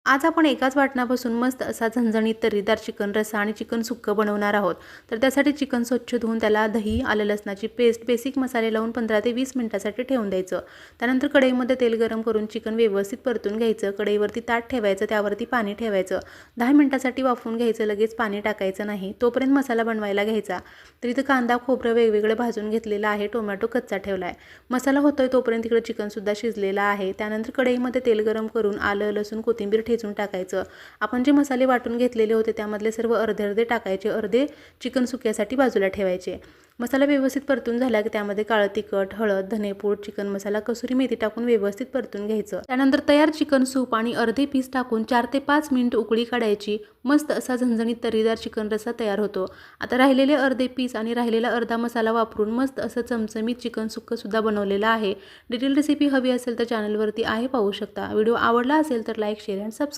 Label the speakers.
Speaker 1: आज आपण एकाच वाटणापासून मस्त असा झणझणीत तर्रीदार चिकन रस्सा आणि चिकन सुक्कं बनवणार आहोत। तर त्यासाठी चिकन स्वच्छ धुवून त्याला दही, आलं लसणाची पेस्ट, बेसिक मसाले लावून 15 ते 20 मिनिटांसाठी ठेवून द्यायचं। त्यानंतर कढईमध्ये तेल गरम करून चिकन व्यवस्थित परतून घ्यायचं। कढईवरती ताट ठेवायचं, त्यावरती पाणी ठेवायचं। 10 मिनिटांसाठी वाफवून घ्यायचं, लगेच पाणी टाकायचं नाही। तोपर्यंत मसाला बनवायला घ्यायचा। तर इथं कांदा, खोबरं वेगवेगळं भाजून घेतलेला आहे, टोमॅटो कच्चा ठेवला आहे। मसाला होतोय तोपर्यंत इकडे चिकन सुद्धा शिजलेला आहे। त्यानंतर कढईमध्ये तेल गरम करून आलं, लसूण, कोथिंबीर ठेचून टाकायचं। आपण जे मसाले वाटून घेतलेले होते त्यामधले सर्व अर्धे अर्धे टाकायचे, अर्धे चिकन सुक्यासाठी बाजूला ठेवायचे। मसाला व्यवस्थित परतून झाला की त्यामध्ये काळं तिखट, हळद, धनेपूड, चिकन मसाला, कसुरी मेथी टाकून व्यवस्थित परतून घ्यायचं। त्यानंतर तयार चिकन सूप आणि अर्धे पीस टाकून 4 ते 5 मिनिट उकळी काढायची। मस्त असा झणझणीत तर्रीदार चिकन रस्सा तयार होतो। आता राहिलेले अर्धे पीस आणि राहिलेला अर्धा मसाला वापरून मस्त असं चमचमीत चिकन सुक्कं सुद्धा बनवलेलं आहे। डिटेल रेसिपी हवी असेल तर चॅनलवरती आहे, पाहू शकता। व्हिडिओ आवडला असेल तर लाईक, शेअर आणि सबस्क्राईब